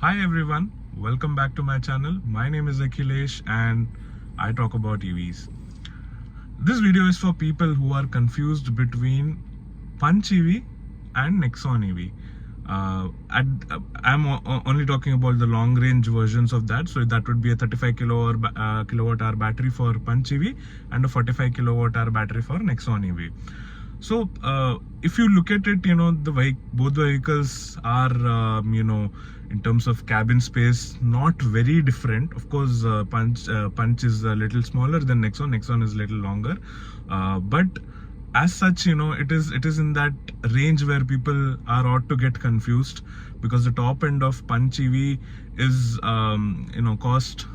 Hi everyone, welcome back to my channel. My name is Akhilesh and I talk about EVs. This video is for people who are confused between Punch EV and Nexon EV. I'm only talking about the long range versions of that. So that would be a 35 kilowatt hour battery for Punch EV and a 45 kilowatt hour battery for Nexon EV. So if you look at it, both vehicles are, in terms of cabin space, not very different. Of course, Punch is a little smaller than Nexon. Nexon is a little longer, but as such, it is in that range where people are ought to get confused, because the top end of Punch EV is, cost.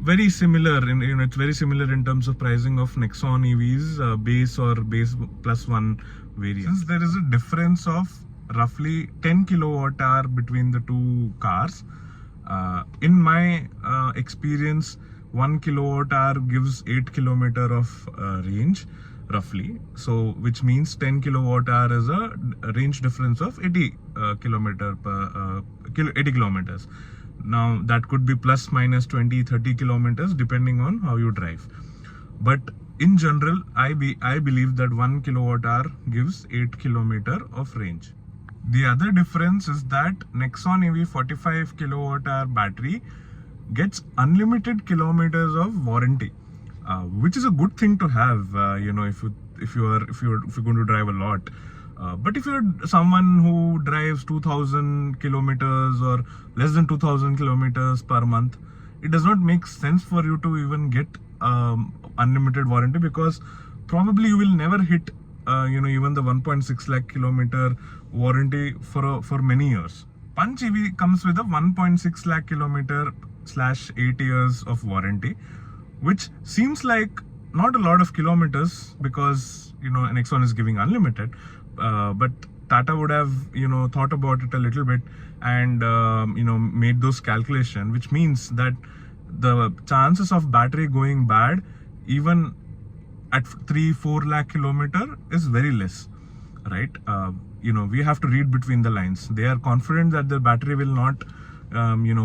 Very similar it's very similar in terms of pricing of Nexon EVs, base or base plus one variant. Since there is a difference of roughly 10 kilowatt hour between the two cars, in my experience, 1 kilowatt hour gives 8 kilometer of range roughly. So which means 10 kilowatt hour is a range difference of 80 kilometers. Now that could be plus minus 20-30 kilometers depending on how you drive, but in general I believe that 1 kilowatt hour gives 8 kilometer of range. The other difference is that Nexon EV 45 kilowatt hour battery gets unlimited kilometers of warranty, which is a good thing to have, if you're going to drive a lot. But if you're someone who drives 2000 kilometers or less than 2000 kilometers per month, it does not make sense for you to even get unlimited warranty, because probably you will never hit even the 1.6 lakh kilometer warranty for many years. Punch EV comes with a 1.6 lakh kilometer / 8 years of warranty, which seems like not a lot of kilometers, because Nexon is giving unlimited. But Tata would have thought about it a little bit and made those calculations, which means that the chances of battery going bad even at 3-4 lakh kilometer is very less, right? We have to read between the lines. They are confident that the battery will not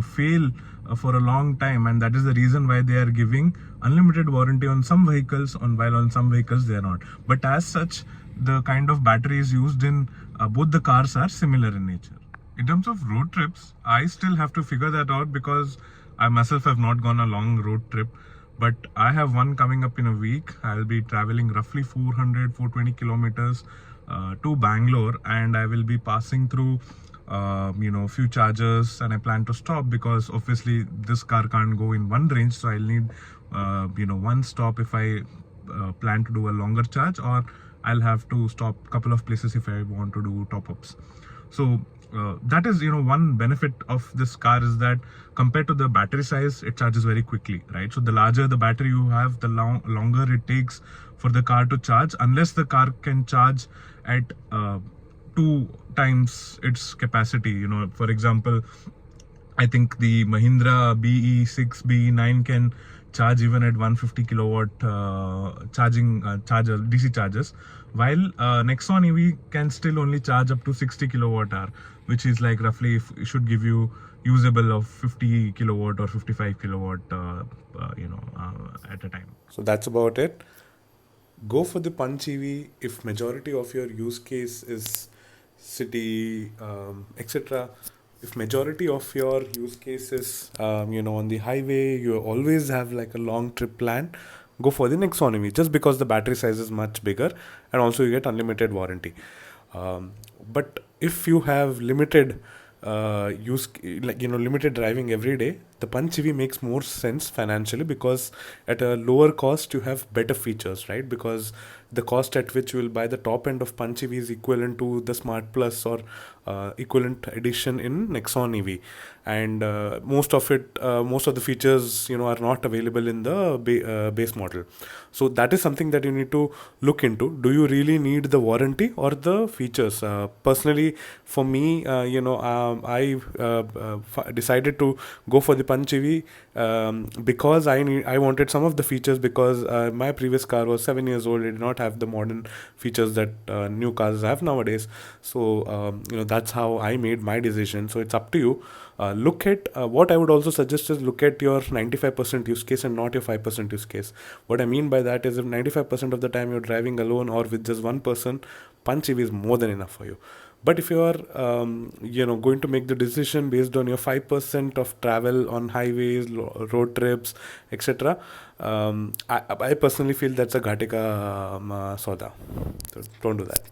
fail for a long time, and that is the reason why they are giving unlimited warranty on some vehicles, while on some vehicles they are not. But as such, the kind of batteries used in both the cars are similar in nature. In terms of road trips, I still have to figure that out, because I myself have not gone a long road trip, but I have one coming up in a week. I'll be traveling roughly 420 kilometers to Bangalore, and I will be passing through few chargers, and I plan to stop, because obviously this car can't go in one range, so I'll need one stop if I plan to do a longer charge, or I'll have to stop a couple of places if I want to do top-ups. So that is one benefit of this car, is that compared to the battery size, it charges very quickly, right? So the larger the battery you have, the longer it takes for the car to charge, unless the car can charge at 2 times its capacity. For example, I think the Mahindra BE6, BE9 can charge even at 150 kilowatt DC chargers, while Nexon EV can still only charge up to 60 kilowatt hour, which is like roughly it should give you usable of 50 kilowatt or 55 kilowatt at a time. So that's about it. Go for the Punch EV if majority of your use case is city, etc. If majority of your use cases, on the highway, you always have like a long trip plan, go for the Nexon EV, just because the battery size is much bigger, and also you get unlimited warranty. But if you have limited limited driving every day, the Punch EV makes more sense financially, because at a lower cost you have better features, right? Because the cost at which you will buy the top end of Punch EV is equivalent to the Smart Plus or equivalent edition in Nexon EV, and most of the features are not available in the base model. So that is something that you need to look into. Do you really need the warranty or the features? Personally, for me, I decided to go for the Punch EV because I wanted some of the features because my previous car was 7 years old. It did not have the modern features that new cars have nowadays. So that's how I made my decision. So it's up to you. Look at what I would also suggest is look at your 95% use case and not your 5% use case. What I mean by that is if 95% of the time you're driving alone or with just one person, Punch EV is more than enough for you. But if you are, going to make the decision based on your 5% of travel on highways, road trips, etc., I personally feel that's a Ghatika Soda. So don't do that.